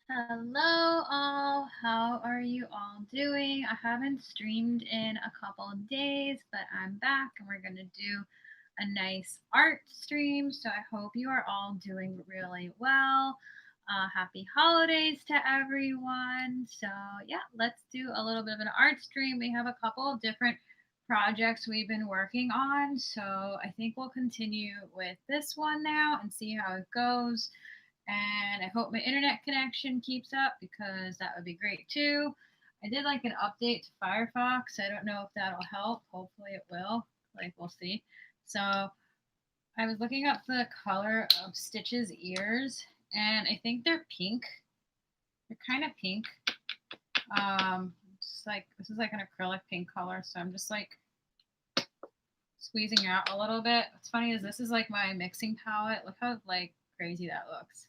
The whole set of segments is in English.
Hello, all. How are you all doing? I haven't streamed in a couple of days, but I'm back and we're going to do a nice art stream. So I hope you are all doing really well. Happy holidays to everyone. So, yeah, let's do a little bit of an art stream. We have a couple of different projects we've been working on. So, I think we'll continue with this one now and see how it goes, and I hope my internet connection keeps up because that would be great too. I did like an update to Firefox. I don't know if that'll help. Hopefully it will. Like we'll see. So I was looking up the color of Stitch's ears, and I think they're pink. They're kind of pink. Just like this is like an acrylic pink color, so I'm just like squeezing out a little bit. What's funny is this is like my mixing palette. Look how like crazy that looks.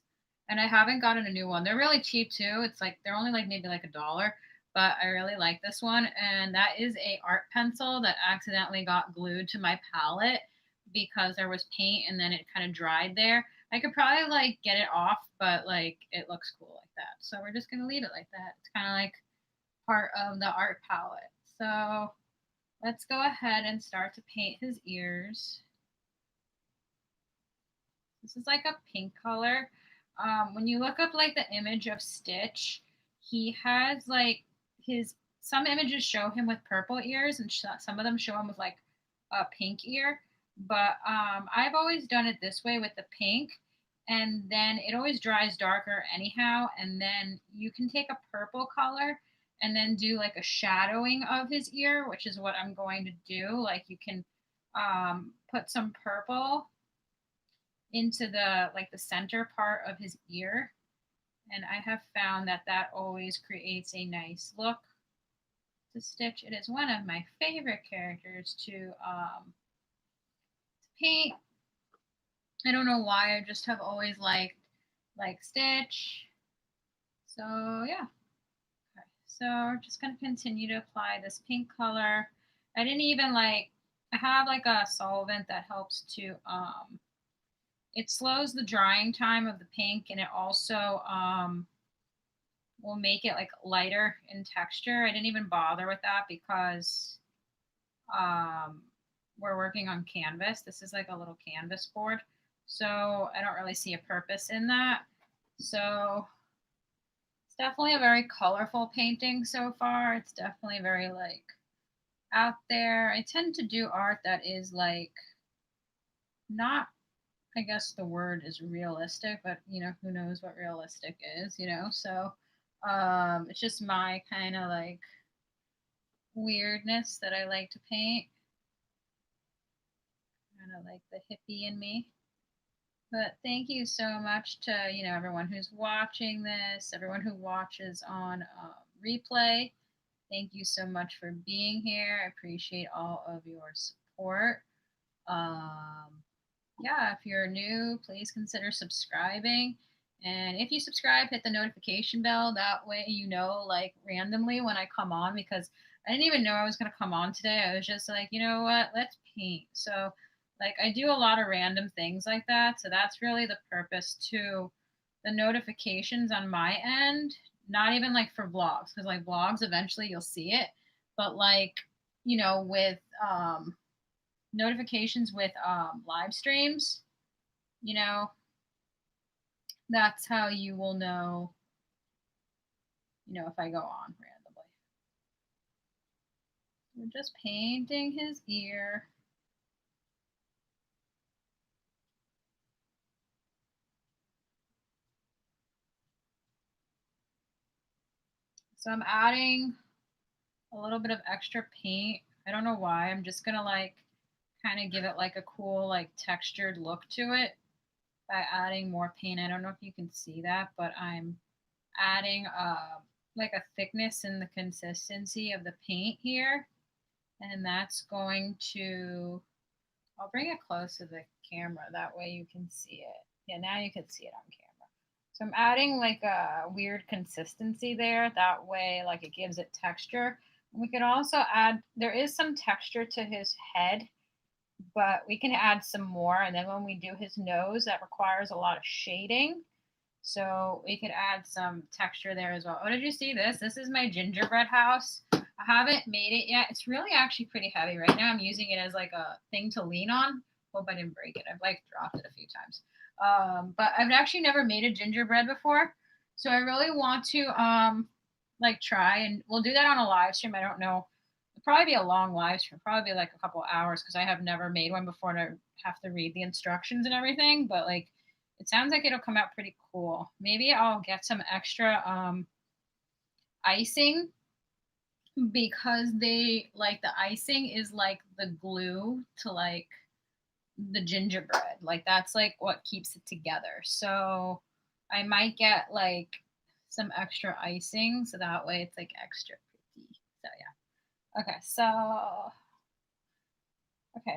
And I haven't gotten a new one. They're really cheap too. It's like they're only like maybe like $1, but I really like this one. And that is a art pencil that accidentally got glued to my palette because there was paint and then it kind of dried there. I could probably like get it off, but like it looks cool like that. So we're just gonna leave it like that. It's kind of like part of the art palette. So let's go ahead and start to paint his ears. This is like a pink color. When you look up like the image of Stitch, he has like his some images show him with purple ears and some of them show him with like a pink ear. But I've always done it this way with the pink, and then it always dries darker anyhow. And then you can take a purple color and then do like a shadowing of his ear, which is what I'm going to do. Like you can put some purple into the center part of his ear, and I have found that that always creates a nice look to Stitch. It is one of my favorite characters to paint. I don't know why, I just have always liked Stitch. So yeah. Okay. So we're just gonna continue to apply this pink color. I didn't even like I have like a solvent that helps to it slows the drying time of the pink, and it also will make it like lighter in texture. I didn't even bother with that because um, we're working on canvas. This is like a little canvas board, so I don't really see a purpose in that. So it's definitely a very colorful painting so far. It's definitely very like out there. I tend to do art that is like not, I guess the word is realistic, but who knows what realistic is. So it's just my kind of like weirdness that I like to paint, kind of like the hippie in me. But thank you so much to everyone who's watching this, everyone who watches on replay. Thank you so much for being here. I appreciate all of your support. Yeah, if you're new, please consider subscribing. And if you subscribe, hit the notification bell. That way, like randomly when I come on, because I didn't even know I was going to come on today. I was just like, you know what, let's paint. So, like, I do a lot of random things like that. So, that's really the purpose to the notifications on my end. Not even like for vlogs, because like vlogs, eventually you'll see it. But like, with notifications with live streams, you know, that's how you will know, if I go on randomly. We're just painting his ear. So I'm adding a little bit of extra paint. I don't know why. I'm just gonna like kind of give it like a cool like textured look to it by adding more paint. I don't know if you can see that, but I'm adding like a thickness in the consistency of the paint here. And that's going to, I'll bring it close to the camera. That way you can see it. Yeah, now you can see it on camera. So I'm adding like a weird consistency there. That way, like it gives it texture. And we could also add, there is some texture to his head, but we can add some more. And then when we do his nose, that requires a lot of shading. So we could add some texture there as well. Oh, did you see this? This is my gingerbread house. I haven't made it yet. It's really actually pretty heavy. Right now I'm using it as like a thing to lean on. Hope I didn't break it. I've like dropped it a few times. But I've actually never made a gingerbread before. So I really want to like try, and we'll do that on a live stream. I don't know. It'll probably be a long live stream, probably like a couple hours because I have never made one before and I have to read the instructions and everything. But like it sounds like it'll come out pretty cool. Maybe I'll get some extra icing because they like the icing is like the glue to like the gingerbread. Like that's like what keeps it together. So I might get like some extra icing so that way it's like extra pretty. So yeah. Okay,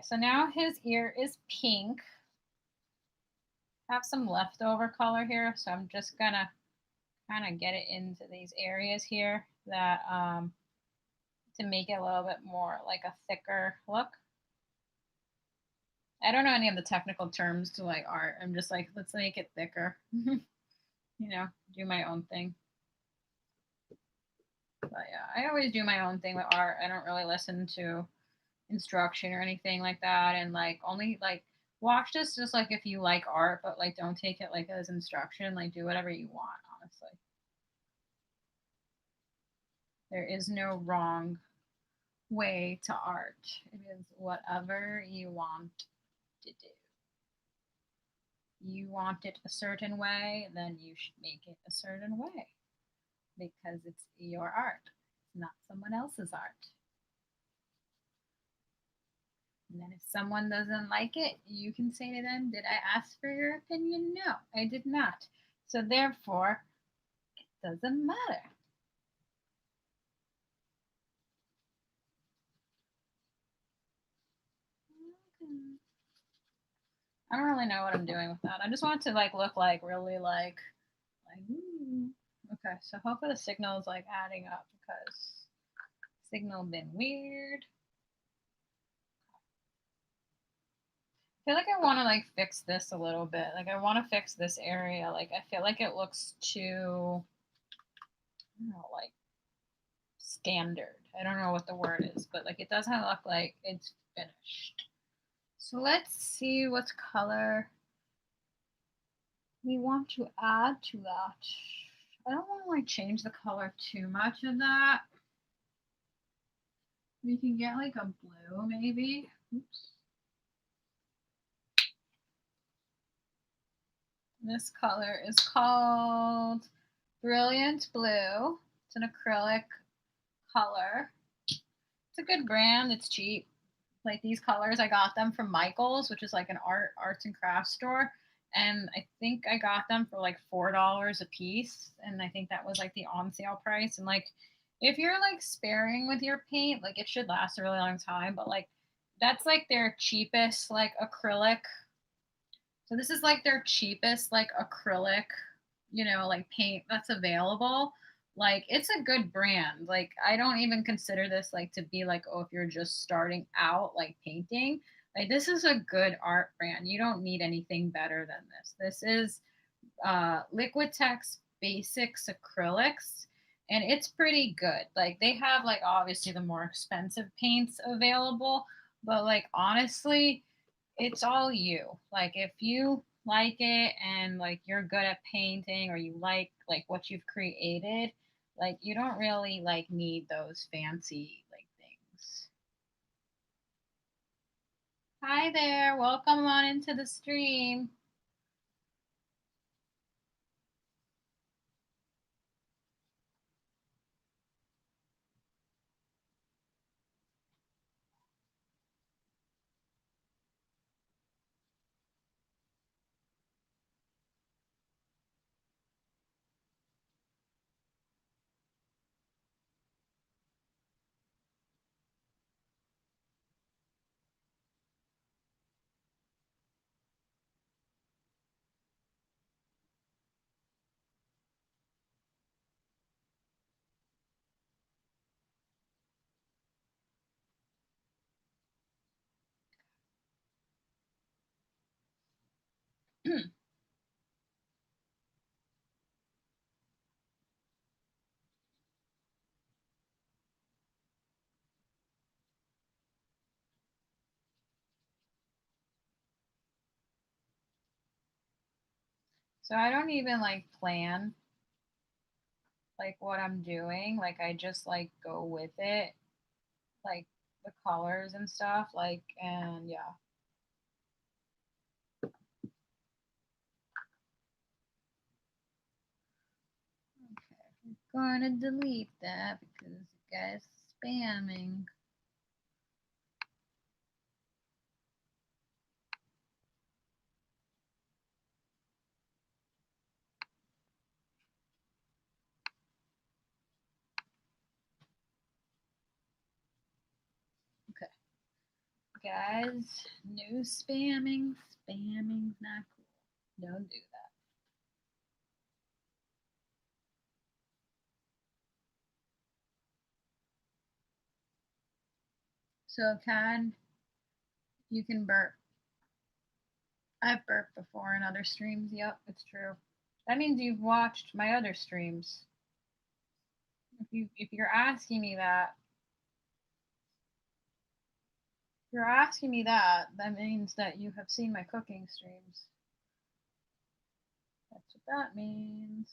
so now his ear is pink. I have some leftover color here, so I'm just gonna kind of get it into these areas here that to make it a little bit more like a thicker look. I don't know any of the technical terms to like art. I'm just like, let's make it thicker. Do my own thing. But yeah, I always do my own thing with art. I don't really listen to instruction or anything like that, and like only like watch this just like if you like art, but like don't take it like as instruction. Like do whatever you want, honestly. There is no wrong way to art. It is whatever you want to do. You want it a certain way, then you should make it a certain way because it's your art, it's not someone else's art. And then if someone doesn't like it, you can say to them, did I ask for your opinion? No, I did not. So therefore, it doesn't matter. I don't really know what I'm doing with that. I just want it to like look like really like ooh. Okay, so hopefully the signal is like adding up because signal been weird. I feel like I want to like fix this a little bit. Like I want to fix this area. Like I feel like it looks too, I don't know, like standard. I don't know what the word is, but like it doesn't look like it's finished. So let's see what color we want to add to that. I don't want to like change the color too much of that. We can get like a blue maybe. Oops. This color is called Brilliant Blue. It's an acrylic color. It's a good brand. It's cheap. Like these colors, I got them from Michael's, which is like an arts and crafts store. And I think I got them for like $4 a piece. And I think that was like the on sale price. And like, if you're like sparing with your paint, like it should last a really long time. But like, that's like their cheapest like acrylic. So this is like their cheapest like acrylic, like paint that's available. Like it's a good brand. Like I don't even consider this like to be like, oh, if you're just starting out like painting, like this is a good art brand. You don't need anything better than this. This is Liquitex Basics Acrylics, and it's pretty good. Like they have like obviously the more expensive paints available, but like honestly, it's all you. Like if you like it and like you're good at painting or you like what you've created, like you don't really like need those fancy like things. Hi there, welcome on into the stream. So I don't even like plan like what I'm doing. Like I just like go with it, like the colors and stuff. Like, and yeah. Okay, we're gonna delete that because you guys spamming. Okay, guys, no spamming. Spamming's not cool. Don't do that. So, Kad, you can burp. I've burped before in other streams. Yep, it's true. That means you've watched my other streams. If you're asking me that, that means that you have seen my cooking streams. That's what that means.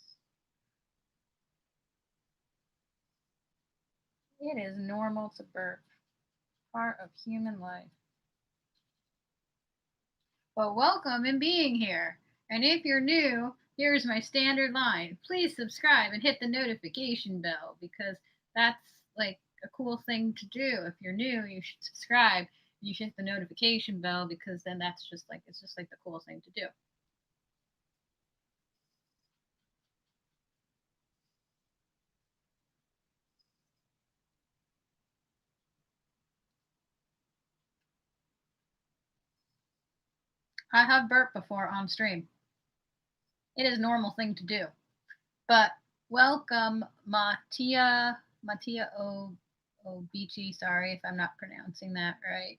It is normal to burp. Part of human life. Well, welcome and being here. And if you're new, here's my standard line. Please subscribe and hit the notification bell because that's like a cool thing to do. If you're new, you should subscribe. You should hit the notification bell because then that's just like it's just like the cool thing to do. I have burped before on stream. It is a normal thing to do. But welcome, Mattia Obici. Sorry if I'm not pronouncing that right.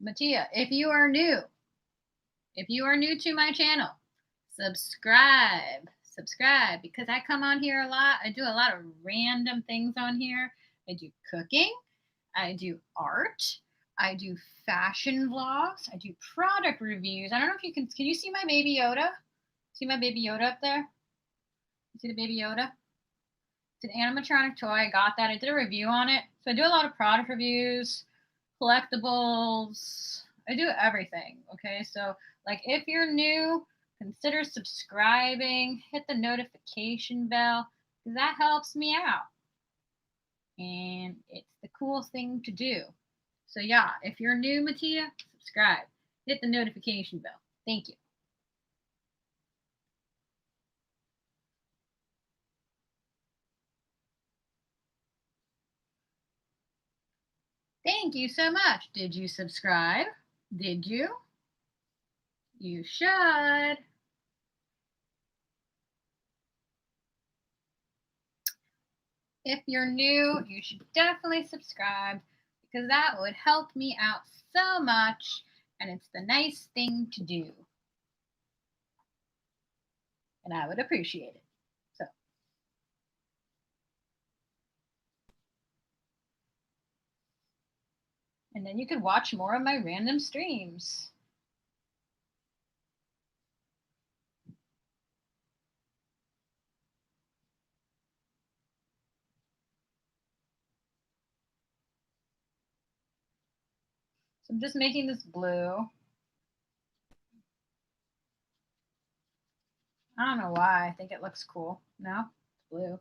Mattia, if you are new to my channel, subscribe because I come on here a lot. I do a lot of random things on here. I do cooking, I do art, I do fashion vlogs, I do product reviews. I don't know if you can you see my baby Yoda? See my baby Yoda up there? You see the baby Yoda? It's an animatronic toy. I got that. I did a review on it. So I do a lot of product reviews, collectibles. I do everything. Okay. So, like, if you're new, consider subscribing, hit the notification bell because that helps me out. And it's the cool thing to do. So, yeah, if you're new, Mattia, subscribe, hit the notification bell. Thank you. Thank you so much. Did you subscribe? Did you? You should. If you're new, you should definitely subscribe because that would help me out so much and it's the nice thing to do. And I would appreciate it. So, and then you can watch more of my random streams. So I'm just making this blue. I don't know why. I think it looks cool. No, it's blue.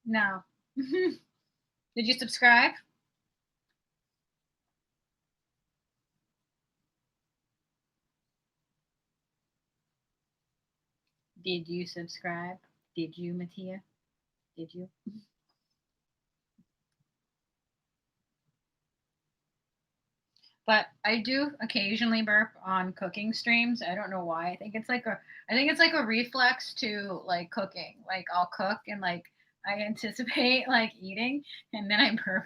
No. Did you subscribe? Did you subscribe? Did you, Mattia? Did you? But I do occasionally burp on cooking streams. I don't know why. I think it's like a reflex to like cooking. Like I'll cook and like I anticipate like eating and then I burp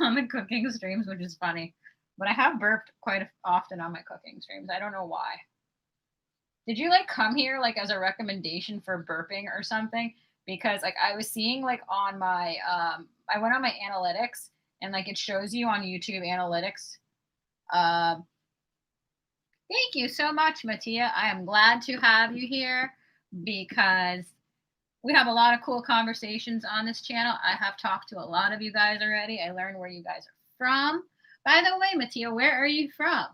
on the cooking streams, which is funny. But I have burped quite often on my cooking streams. I don't know why. Did you like come here like as a recommendation for burping or something? Because like I was seeing like on my I went on my analytics and like it shows you on YouTube analytics Thank you so much, Mattia. I am glad to have you here because we have a lot of cool conversations on this channel. I have talked to a lot of you guys already. I learned where you guys are from. By the way, Mattia, where are you from?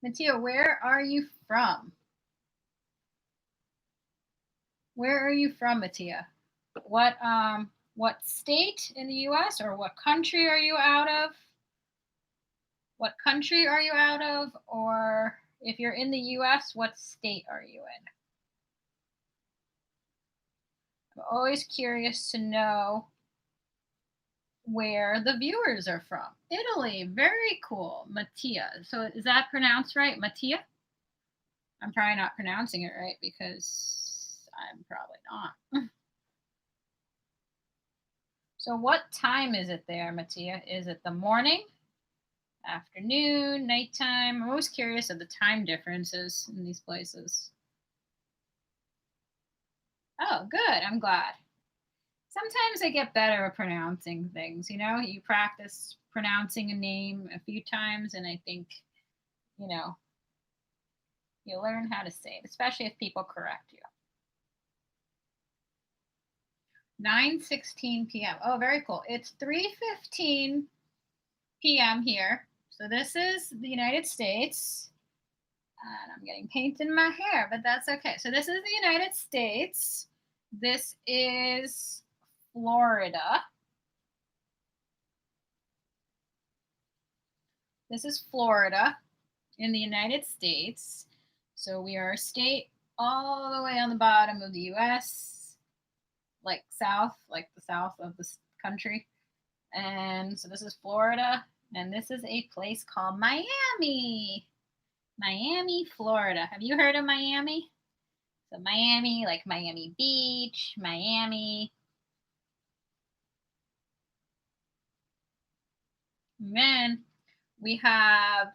Mattia, where are you from? Where are you from, Mattia? What state in the US or what country are you out of? What country are you out of? Or if you're in the US, what state are you in? I'm always curious to know where the viewers are from. Italy, very cool. Mattia. So is that pronounced right? Mattia? I'm probably not pronouncing it right because I'm probably not. So what time is it there, Mattia? Is it the morning, afternoon, nighttime? I'm always curious of the time differences in these places. Oh, good. I'm glad. Sometimes I get better at pronouncing things. You practice pronouncing a name a few times, and I think, you know, you learn how to say it, especially if people correct you. 9:16 p.m. Oh, very cool. It's 3:15 p.m. here. So this is the United States. And I'm getting paint in my hair, but that's okay. So this is the United States. This is Florida. This is Florida in the United States. So we are a state all the way on the bottom of the US, like the south of the country. And so this is Florida, and this is a place called Miami. Miami, Florida. Have you heard of Miami? So Miami, like Miami Beach, Miami. And then we have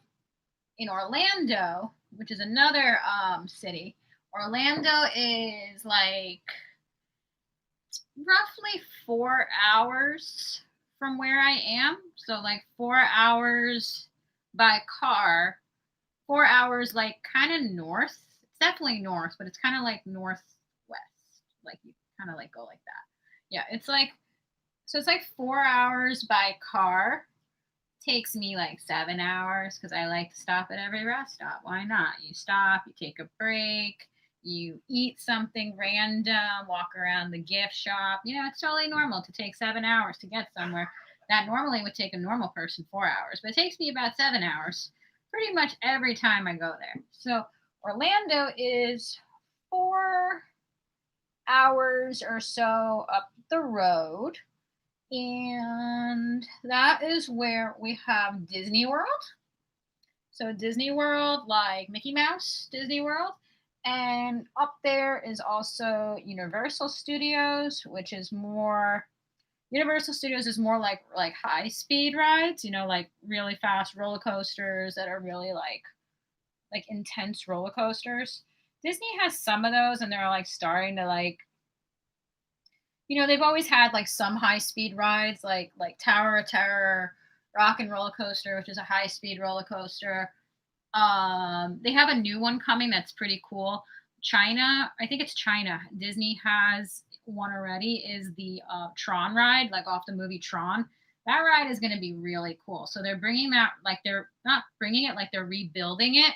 in Orlando, which is another city. Orlando is like roughly 4 hours from where I am. So like 4 hours by car, 4 hours like kind of north. It's definitely north, but it's kind of like northwest. Like you kind of like go like that. Yeah, it's like so it's like 4 hours by car. Takes me like 7 hours because I like to stop at every rest stop. Why not? You stop, you take a break, you eat something random, walk around the gift shop. It's totally normal to take 7 hours to get somewhere. That normally would take a normal person 4 hours, but it takes me about 7 hours pretty much every time I go there. So Orlando is 4 hours or so up the road. And that is where we have Disney World. So Disney World, like Mickey Mouse Disney World. And up there is also Universal Studios, which is more Universal Studios is more like high speed rides, like really fast roller coasters that are really like intense roller coasters. Disney has some of those, and they're like starting to they've always had like some high speed rides, like Tower of Terror, Rock and Roller Coaster, which is a high speed roller coaster. They have a new one coming that's pretty cool. China, I think it's China. Disney has one already. Is the Tron ride, like off the movie Tron. That ride is going to be really cool. So they're bringing that, like they're not bringing it, like they're rebuilding it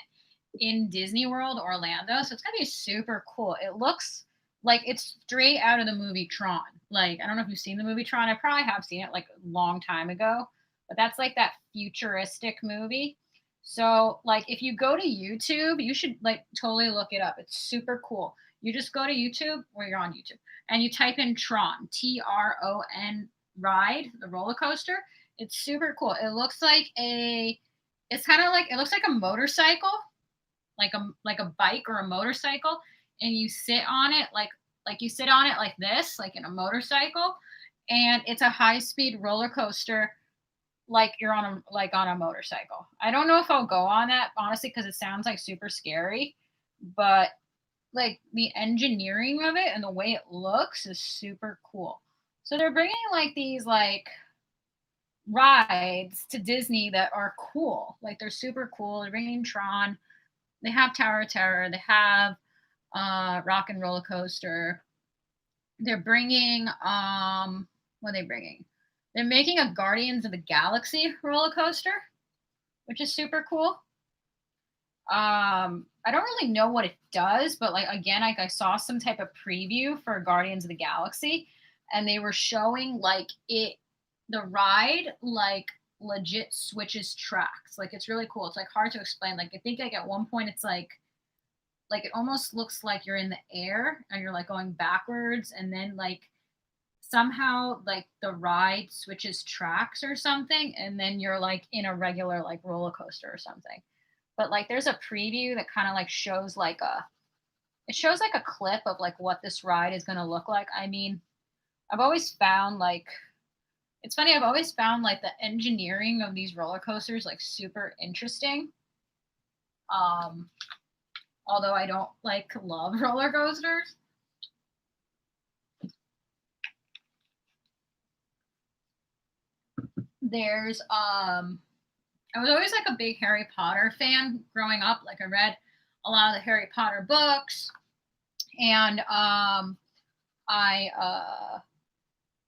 in Disney World Orlando. So it's going to be super cool. It looks like it's straight out of the movie Tron. Like, I don't know if you've seen the movie Tron. I probably have seen it like a long time ago, but that's like that futuristic movie. So, like, if you go to YouTube, you should like totally look it up. It's super cool. You just go to YouTube, or you're on YouTube, and you type in Tron, Tron ride, the roller coaster. It's super cool. It looks like it's kind of like, it looks like a motorcycle, like a bike or a motorcycle, and you sit on it like you sit on it like this, like in a motorcycle, and it's a high speed roller coaster, like you're on a motorcycle. I don't know if I'll go on that honestly because it sounds like super scary, but like the engineering of it and the way it looks is super cool. So they're bringing like these like rides to Disney that are cool. Like they're super cool. They're bringing Tron. They have Tower of Terror. They have Rock and Roller Coaster. They're bringing what are they bringing? They're making a Guardians of the Galaxy roller coaster, which is super cool. I don't really know what it does, but like again, like I saw some type of preview for Guardians of the Galaxy, and they were showing like the ride like legit switches tracks. Like it's really cool. It's like hard to explain. Like I think like at one point it's like it almost looks like you're in the air and you're like going backwards, and then like somehow like the ride switches tracks or something, and then you're like in a regular like roller coaster or something. But like there's a preview that kind of like shows like a clip of like what this ride is going to look like. I mean, I've always found like it's funny, I've always found like the engineering of these roller coasters like super interesting. Although I don't like love roller coasters. There's I was always like a big Harry Potter fan growing up. Like I read a lot of the Harry Potter books, and I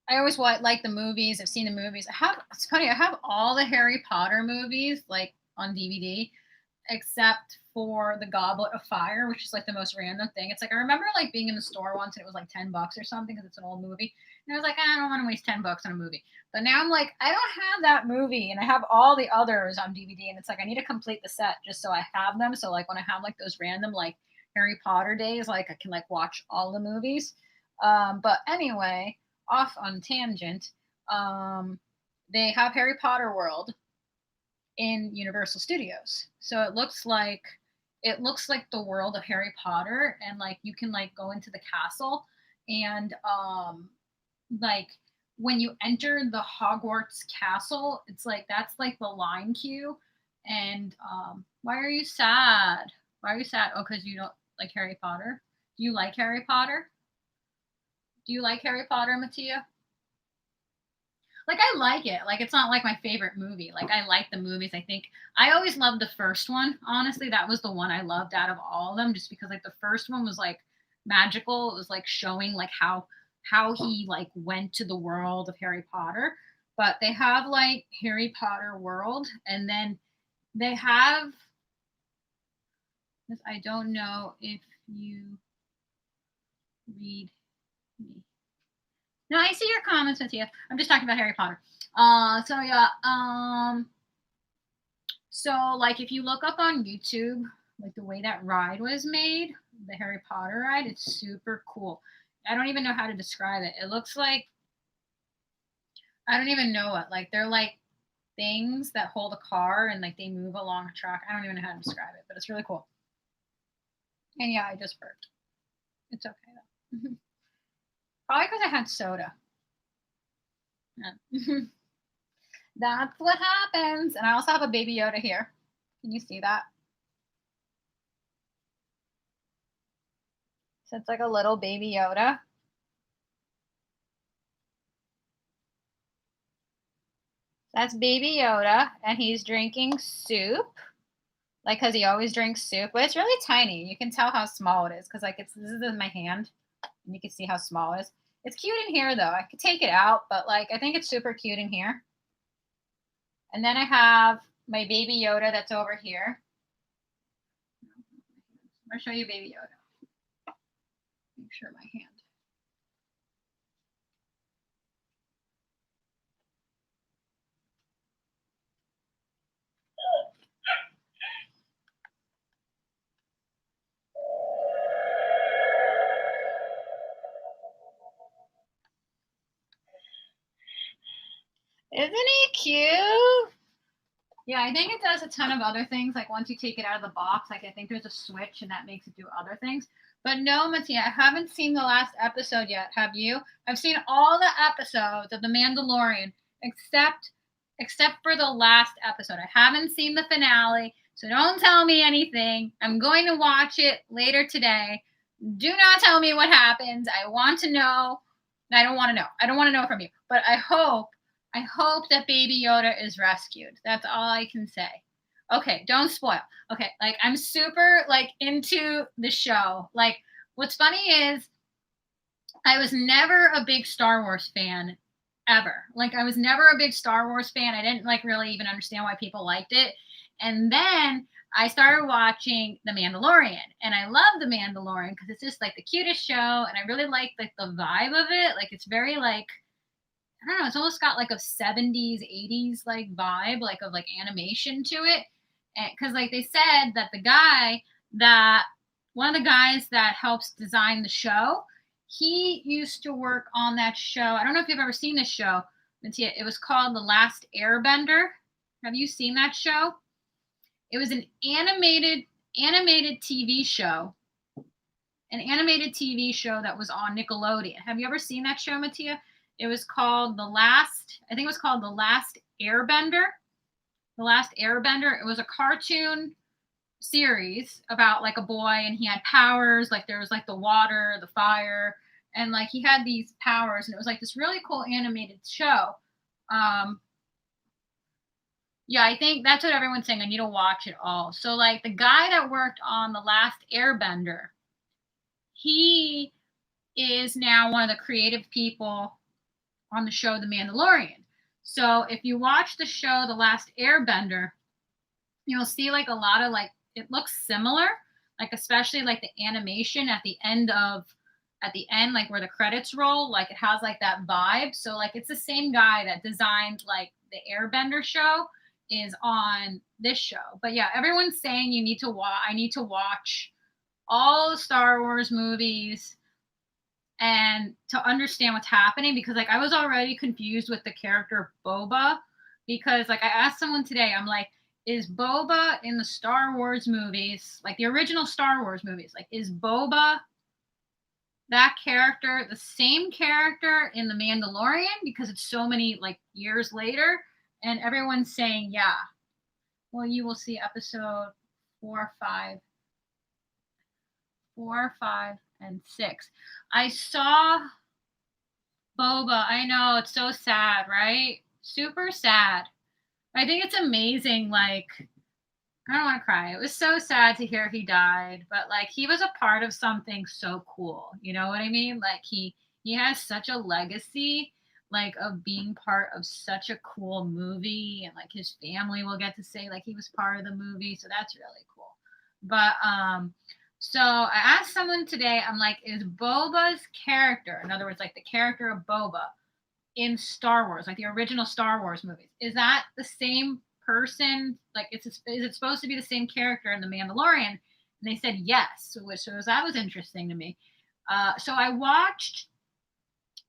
always like the movies. I've seen the movies. It's funny. I have all the Harry Potter movies like on DVD, except for the Goblet of Fire, which is like the most random thing. It's like I remember like being in the store once and it was like $10 or something because it's an old movie, and I was like, I don't want to waste $10 on a movie. But now I'm like, I don't have that movie, and I have all the others on DVD, and it's like I need to complete the set just so I have them. So like when I have like those random like Harry Potter days, like I can like watch all the movies. But anyway, off on tangent. They have Harry Potter World in Universal Studios, so it looks like the world of Harry Potter, and like you can like go into the castle, and like when you enter the Hogwarts castle, it's like that's like the line queue. And why are you sad? Why are you sad? Oh, because you don't like Harry Potter. Do you like Harry Potter? Do you like Harry Potter, Mattia? Like I like it. Like it's not like my favorite movie. Like I like the movies. I think I always loved the first one. Honestly, that was the one I loved out of all of them, just because like the first one was like magical. It was like showing like how he like went to the world of Harry Potter. But they have like Harry Potter World, and then they have I don't know if you read me. No, I see your comments, Mattia. I'm just talking about Harry Potter. So yeah, so like if you look up on YouTube, like the way that ride was made, the Harry Potter ride, it's super cool. I don't even know how to describe it. It looks like I don't even know what. Like they're like things that hold a car and like they move along a track. I don't even know how to describe it, but it's really cool. And yeah, I just burped. It's okay though. Probably because I had soda. Yeah. That's what happens. And I also have a baby Yoda here. Can you see that? So it's like a little baby Yoda. That's baby Yoda, and he's drinking soup. Like, because he always drinks soup. But it's really tiny. You can tell how small it is because, like, this is in my hand. And you can see how small it is. It's cute in here, though. I could take it out, but, like, I think it's super cute in here. And then I have my baby Yoda that's over here. I'm going to show you baby Yoda. Make sure my hand. Isn't he cute? Yeah, I think it does a ton of other things. Like once you take it out of the box, like I think there's a switch and that makes it do other things. But no, Mattia, I haven't seen the last episode yet. Have you? I've seen all the episodes of The Mandalorian except for the last episode. I haven't seen the finale, so don't tell me anything. I'm going to watch it later today. Do not tell me what happens. I want to know. I don't want to know. I don't want to know from you. But I hope I hope that Baby Yoda is rescued. That's all I can say. Okay, don't spoil. Okay, like I'm super like into the show. Like what's funny is I was never a big Star Wars fan ever. Like I was never a big Star Wars fan. I didn't like really even understand why people liked it. And then I started watching The Mandalorian, and I love The Mandalorian because it's just like the cutest show, and I really like the vibe of it. Like it's very like I don't know, it's almost got like a 70s, 80s like vibe, like of like animation to it. And because like they said that that one of the guys that helps design the show, he used to work on that show. I don't know if you've ever seen this show. It was called The Last Airbender. Have you seen that show? It was an animated TV show. An animated TV show that was on Nickelodeon. Have you ever seen that show, Mattia? It was called I think it was called The Last Airbender. The Last Airbender. It was a cartoon series about like a boy, and he had powers. Like there was like the water, the fire, and like he had these powers, and it was like this really cool animated show. Yeah, I think that's what everyone's saying. I need to watch it all. So like the guy that worked on The Last Airbender, he is now one of the creative people on the show The Mandalorian. So if you watch the show The Last Airbender, you'll see like a lot of like it looks similar, like especially like the animation at the end like where the credits roll, like it has like that vibe. So like it's the same guy that designed like the Airbender show is on this show. But yeah, everyone's saying I need to watch all the Star Wars movies and to understand what's happening, because like I was already confused with the character Boba, because like I asked someone today, I'm like, is Boba in the Star Wars movies, like the original Star Wars movies, like is Boba that character the same character in The Mandalorian, because it's so many like years later? And everyone's saying yeah. Well, you will see episode 4, 5, 4, 5, and 6. I saw Boba. I know, it's so sad, right? Super sad. I think it's amazing. Like, I don't want to cry. It was so sad to hear he died, but like he was a part of something so cool. You know what I mean? Like he has such a legacy, like of being part of such a cool movie, and like his family will get to say like he was part of the movie. So that's really cool. But so I asked someone today, I'm like, is Boba's character, in other words, like the character of Boba in Star Wars, like the original Star Wars movies, is that the same person? Like, is it supposed to be the same character in The Mandalorian? And they said yes, which that was interesting to me. So I watched.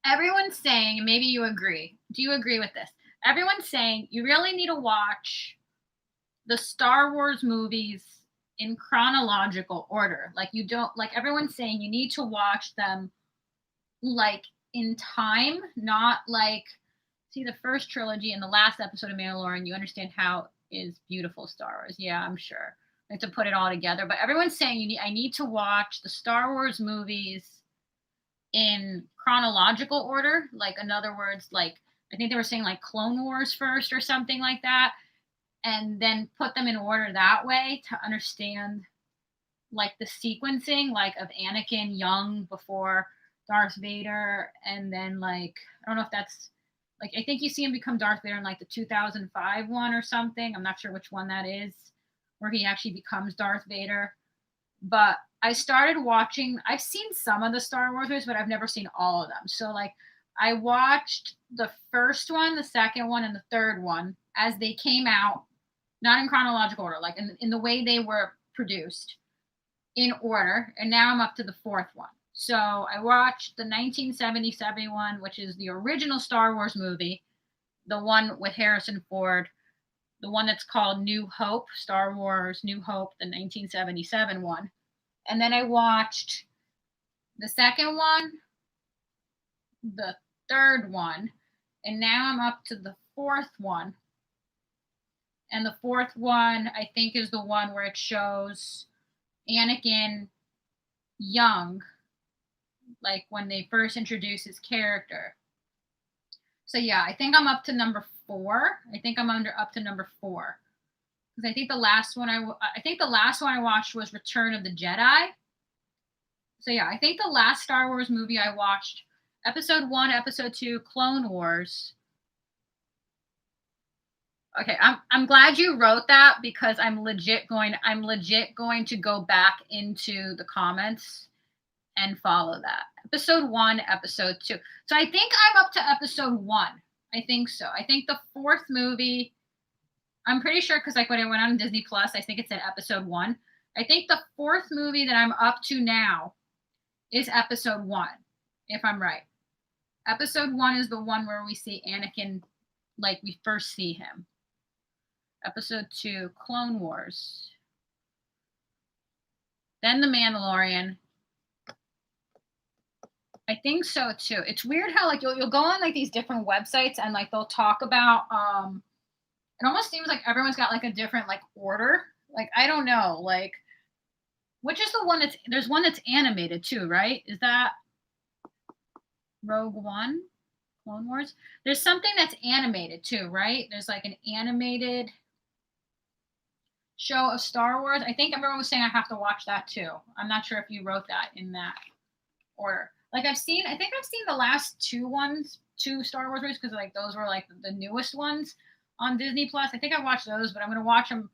Everyone's saying, and maybe you agree. Do you agree with this? Everyone's saying you really need to watch the Star Wars movies in chronological order. Like you don't like everyone's saying you need to watch them like in time, not like see the first trilogy and the last episode of Mandalorian. You understand how is beautiful Star Wars. Yeah, I'm sure. I have to put it all together. But everyone's saying I need to watch the Star Wars movies in chronological order. Like in other words, like I think they were saying like Clone Wars first or something like that, and then put them in order that way to understand like the sequencing, like of Anakin young before Darth Vader, and then like I don't know if that's like I think you see him become Darth Vader in like the 2005 one or something. I'm not sure which one that is, where he actually becomes Darth Vader. But I started watching. I've seen some of the Star Wars movies, but I've never seen all of them. So like I watched the first one, the second one, and the third one as they came out, not in chronological order, like in the way they were produced in order. And now I'm up to the fourth one. So I watched the 1977 one, which is the original Star Wars movie, the one with Harrison Ford, the one that's called New Hope, Star Wars New Hope, the 1977 one. And then I watched the second one, the third one, and now I'm up to the fourth one. And the fourth one, I think, is the one where it shows Anakin young, like when they first introduce his character. So yeah, I think I'm up to number 4. I think I'm up to number 4 because I think the last one I watched was Return of the Jedi. So yeah, I think the last Star Wars movie I watched, Episode 1, Episode 2, Clone Wars. Okay, I'm glad you wrote that because I'm legit going to go back into the comments and follow that. Episode 1, Episode 2. So I think I'm up to Episode 1. I think so. I think the 4th movie, I'm pretty sure because like when I went on Disney Plus, I think it said Episode 1. I think the 4th movie that I'm up to now is Episode 1, if I'm right. Episode 1 is the one where we see Anakin, like we first see him. Episode 2, Clone Wars. Then The Mandalorian. I think so too. It's weird how like you'll go on like these different websites and like they'll talk about it almost seems like everyone's got like a different like order. Like I don't know, like which is the one there's one that's animated too, right? Is that Rogue One? Clone Wars? There's something that's animated too, right? There's like an animated show of Star Wars. I think everyone was saying I have to watch that too. I'm not sure if you wrote that in that order. Like I think I've seen the last 2 Star Wars movies because like those were like the newest ones on Disney Plus. I think I watched those, but I'm gonna watch them.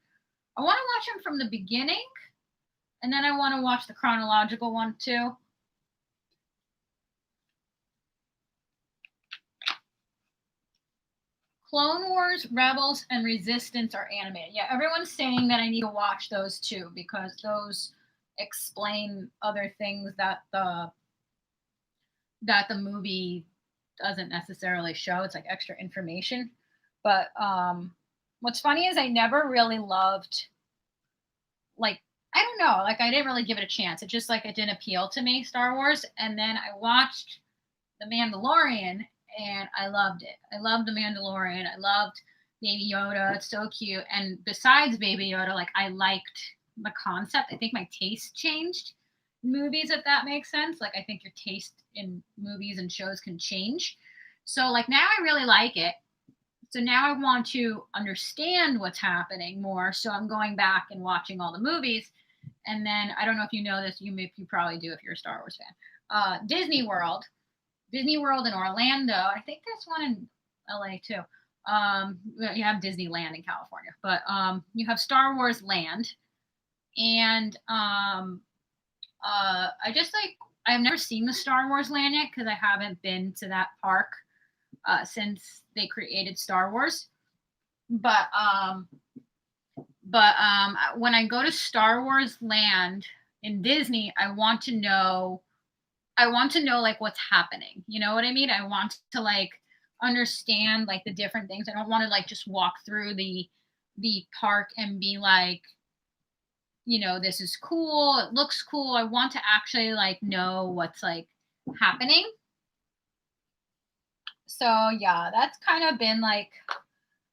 I want to watch them from the beginning, and then I want to watch the chronological one too. Clone Wars, Rebels, and Resistance are animated. Yeah, everyone's saying that I need to watch those too because those explain other things that the movie doesn't necessarily show. It's like extra information. But what's funny is I never really loved, like, I don't know, like I didn't really give it a chance. It just like it didn't appeal to me, Star Wars. And then I watched The Mandalorian and I loved it. I loved The Mandalorian. I loved Baby Yoda. It's so cute. And besides Baby Yoda, like I liked the concept. I think my taste changed in movies, if that makes sense. Like I think your taste in movies and shows can change. So like now I really like it. So now I want to understand what's happening more. So I'm going back and watching all the movies. And then I don't know if you know this, you probably do if you're a Star Wars fan. Disney World in Orlando. I think there's one in LA too. You have Disneyland in California, but you have Star Wars Land. And I just like, I've never seen the Star Wars Land yet because I haven't been to that park since they created Star Wars. But when I go to Star Wars Land in Disney, I want to know like what's happening. You know what I mean? I want to like understand like the different things. I don't want to like just walk through the park and be like, you know, this is cool, it looks cool. I want to actually like know what's like happening. So yeah, that's kind of been like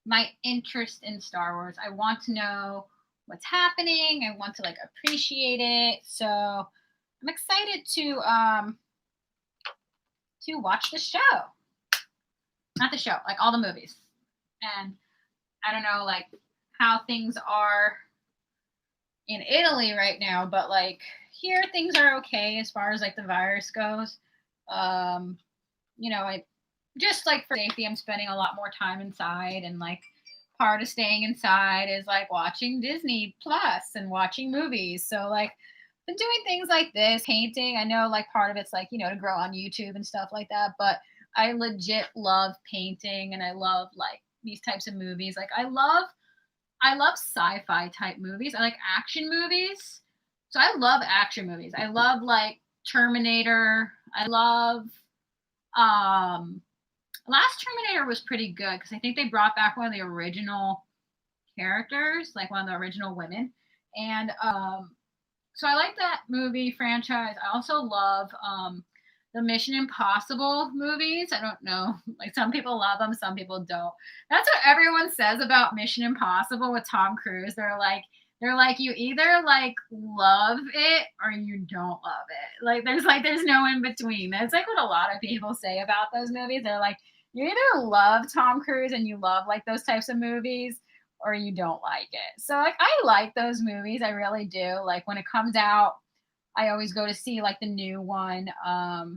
my interest in Star Wars. I want to know what's happening. I want to like appreciate it. So I'm excited to watch the show. Not the show, like all the movies. And I don't know like how things are in Italy right now, but like here things are okay as far as like the virus goes. You know, I just like for safety, I'm spending a lot more time inside, and like part of staying inside is like watching Disney Plus and watching movies. So like been doing things like this, painting. I know like part of it's like, you know, to grow on YouTube and stuff like that, but I legit love painting and I love like these types of movies. Like I love sci-fi type movies. I like action movies. So I love action movies. I love like Terminator. I love Last Terminator was pretty good because I think they brought back one of the original characters, like one of the original women. And so I like that movie franchise. I also love the Mission Impossible movies. I don't know, like some people love them, some people don't. That's what everyone says about Mission Impossible with Tom Cruise. They're like you either like love it or you don't love it. Like there's no in between. That's like what a lot of people say about those movies. They're like You either love Tom Cruise and you love like those types of movies, or you don't like it. So like I like those movies, I really do. Like when it comes out, I always go to see like the new one.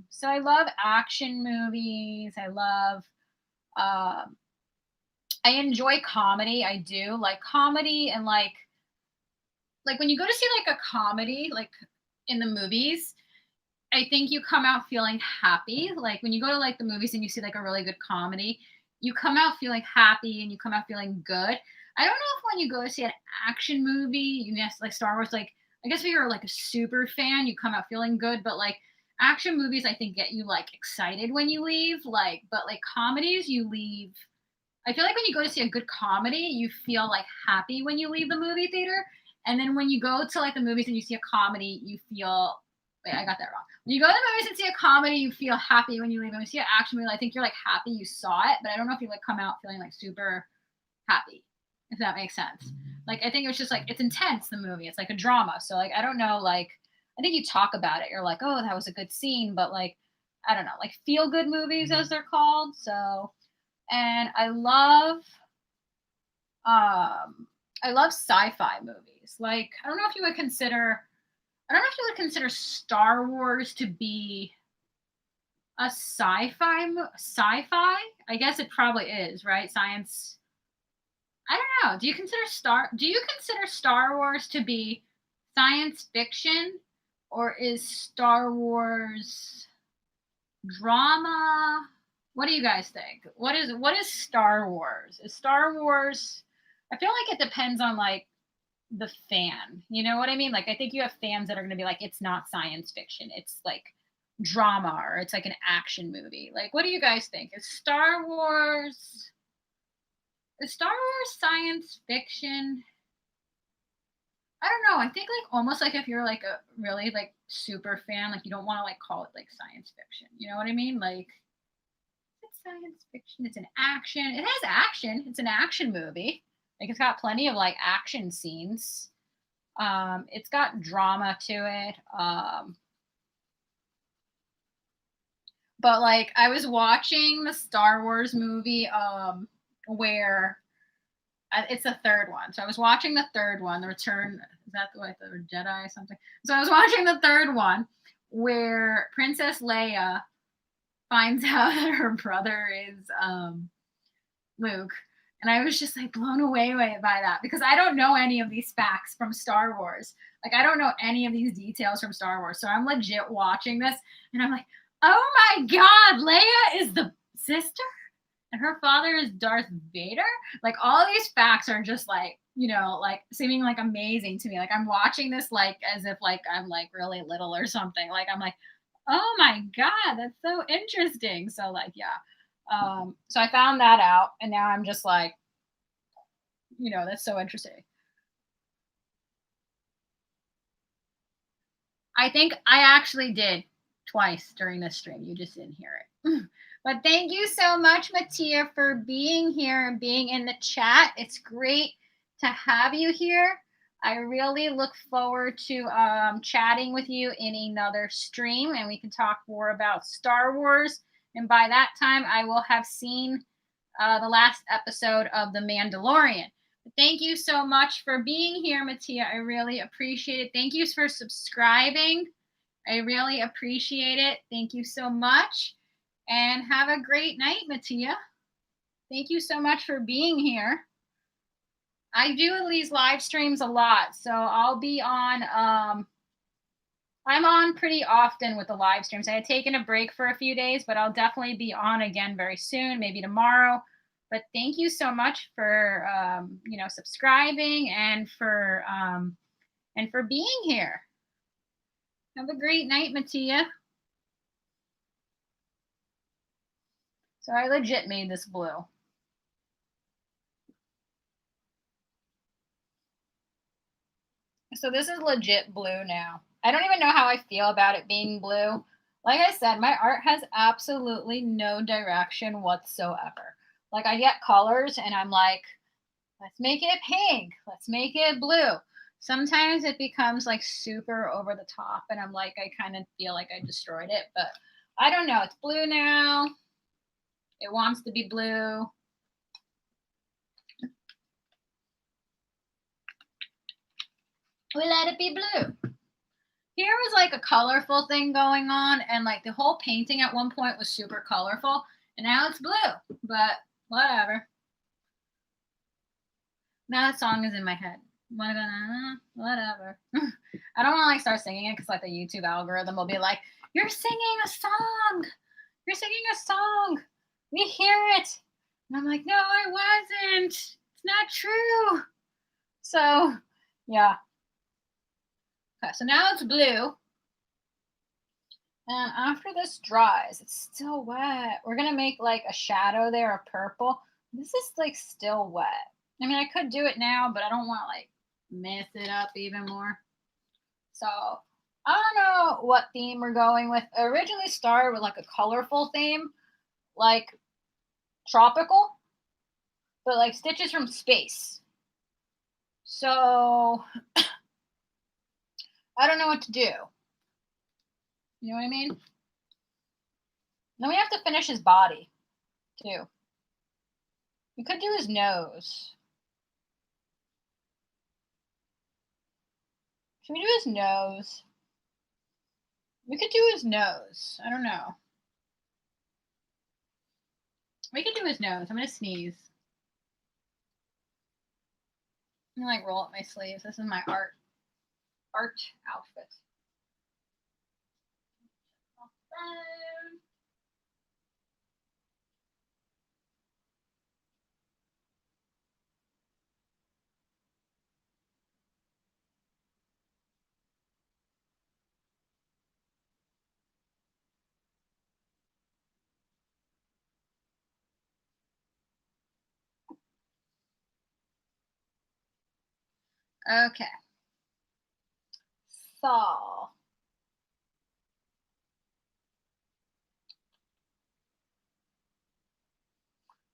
So I love action movies. I love um I enjoy comedy. I do like comedy and like when you go to see like a comedy like in the movies, I think you come out feeling happy. Like when you go to like the movies and you see like a really good comedy, you come out feeling happy and you come out feeling good. I don't know if when you go to see an action movie, you guess like Star Wars, like I guess if you're like a super fan, you come out feeling good, but like action movies I think get you like excited when you leave. Like, but like comedies, you leave. I feel like when you go to see a good comedy, you feel like happy when you leave the movie theater. And then when you go to like the movies and you see a comedy, you feel wait, I got that wrong. When you go to the movies and see a comedy, you feel happy when you leave. When you see an action movie, I think you're like happy you saw it, but I don't know if you like come out feeling like super happy, if that makes sense. Like I think it's just like it's intense, the movie. It's like a drama. So like I don't know, like I think you talk about it, you're like, oh, that was a good scene, but like I don't know, like feel good movies as they're called. So and um I love sci-fi movies. Like I don't know if you would consider I don't know if you would consider Star Wars to be a sci-fi. I guess it probably is, right? Science. I don't know. Do you consider Star Wars to be science fiction or is Star Wars drama? What do you guys think? What is Star Wars? Is Star Wars I feel like it depends on like the fan. You know what I mean? Like I think you have fans that are going to be like it's not science fiction. It's like drama or it's like an action movie. Like what do you guys think? Is Star Wars science fiction? I don't know. I think like almost like if you're like a really like super fan, like you don't want to like call it like science fiction. You know what I mean? Like it's science fiction. It's an action. It has action. It's an action movie. Like it's got plenty of like action scenes. It's got drama to it. But like I was watching the Star Wars movie where it's the third one. So I was watching the third one, The Return. Is that the way the Jedi or something? So I was watching the third one where Princess Leia finds out that her brother is Luke. And I was just like blown away by that because I don't know any of these facts from Star Wars. Like I don't know any of these details from Star Wars. So I'm legit watching this and I'm like, oh my God, Leia is the sister and her father is Darth Vader. Like all these facts are just like, like seeming like amazing to me. Like I'm watching this like as if like I'm like really little or something. Like I'm like, oh my God, that's so interesting. So like, yeah. So I found that out, and now I'm just like, that's so interesting. I think I actually did twice during this stream. You just didn't hear it. But thank you so much, Mattia, for being here and being in the chat. It's great to have you here. I really look forward to chatting with you in another stream, and we can talk more about Star Wars. And by that time, I will have seen the last episode of The Mandalorian. Thank you so much for being here, Mattia. I really appreciate it. Thank you for subscribing. I really appreciate it. Thank you so much. And have a great night, Mattia. Thank you so much for being here. I do these live streams a lot, so I'll be on. I'm on pretty often with the live streams. I had taken a break for a few days, but I'll definitely be on again very soon, maybe tomorrow. But thank you so much for subscribing and for being here. Have a great night, Mattia. So I legit made this blue. So this is legit blue now. I don't even know how I feel about it being blue. Like I said, my art has absolutely no direction whatsoever. Like I get colors and I'm like, let's make it pink. Let's make it blue. Sometimes it becomes like super over the top and I'm like, I kind of feel like I destroyed it, but I don't know. It's blue now. It wants to be blue. We let it be blue. Here was like a colorful thing going on, and like the whole painting at one point was super colorful, and now it's blue, but whatever. Now that song is in my head. Whatever. I don't want to like start singing it because like the YouTube algorithm will be like, "You're singing a song. You're singing a song. We hear it." And I'm like, "No, I wasn't. It's not true." So, yeah. Okay, so now it's blue. And after this dries, it's still wet. We're gonna make like a shadow there of purple. This is like still wet. I mean, I could do it now, but I don't want to like mess it up even more. So I don't know what theme we're going with. I originally started with like a colorful theme, like tropical, but like Stitch is from space. So I don't know what to do. You know what I mean? Then we have to finish his body, too. We could do his nose. Should we do his nose? We could do his nose. I don't know. We could do his nose. I'm going to sneeze. I'm going to like roll up my sleeves. This is my art outfit. Okay. So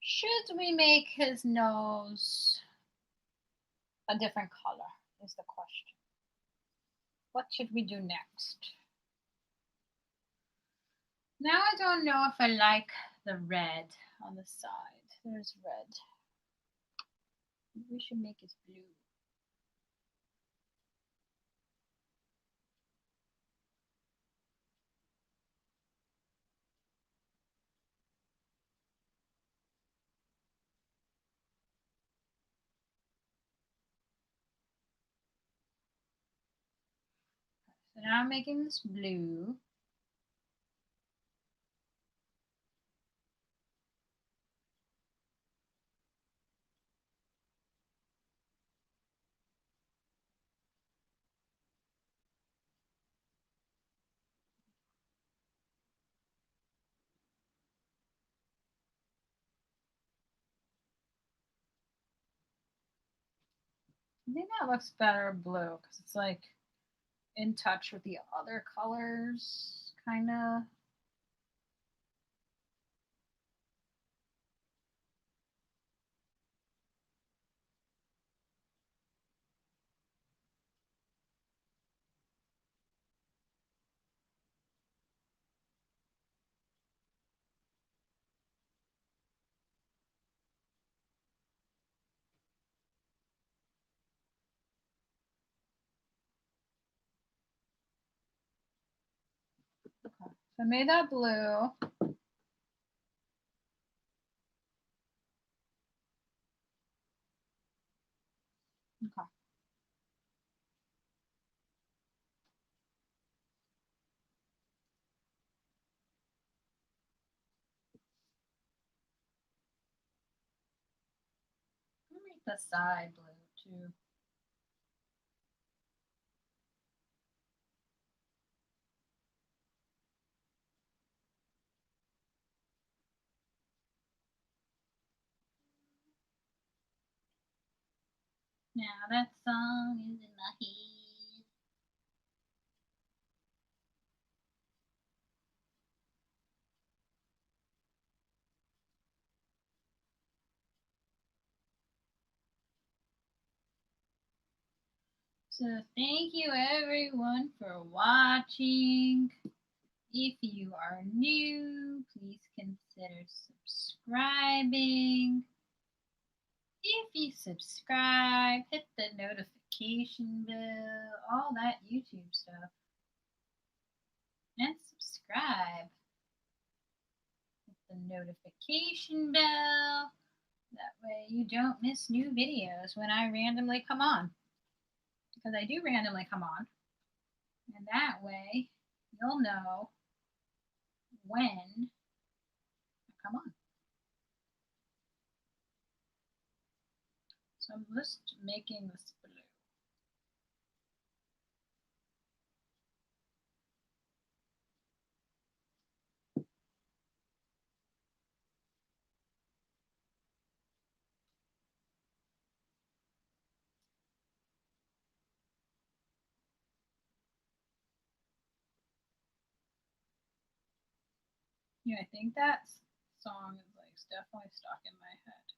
should we make his nose a different color is the question. What should we do next? Now I don't know if I like the red on the side. There's red. Maybe we should make it blue. So now I'm making this blue. I think that looks better blue because it's like in touch with the other colors, kind of. Okay. So I made that blue. Okay. I'll make the side blue too. Now that song is in my head. So thank you everyone for watching. If you are new, please consider subscribing. If you subscribe, hit the notification bell, all that YouTube stuff. And subscribe. Hit the notification bell. That way you don't miss new videos when I randomly come on. Because I do randomly come on. And that way you'll know when I come on. So I'm just making this blue. Yeah, I think that song is like definitely stuck in my head.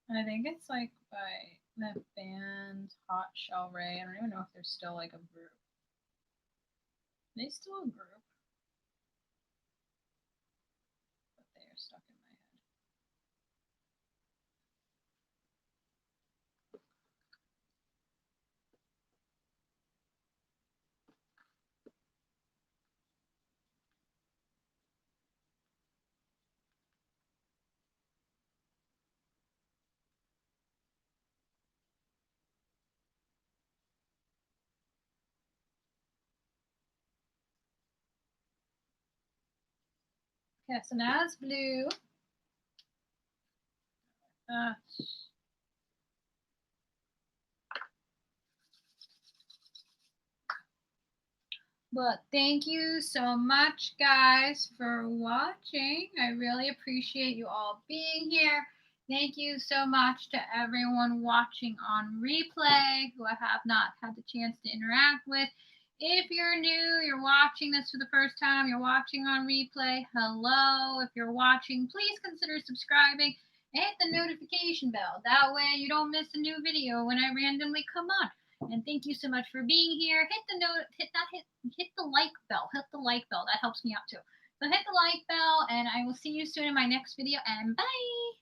And I think it's like by the band Hot Shell Ray. I don't even know if they're still like a group. Are they still a group? But they are stuck in my head. Okay, so now it's blue. But thank you so much, guys, for watching. I really appreciate you all being here. Thank you so much to everyone watching on replay who I have not had the chance to interact with. If you're new, you're watching this for the first time, you're watching on replay, hello. If you're watching, please consider subscribing and hit the notification bell. That way you don't miss a new video when I randomly come on. And thank you so much for being here. Hit the like bell. Hit the like bell. That helps me out too. So hit the like bell, and I will see you soon in my next video. And bye.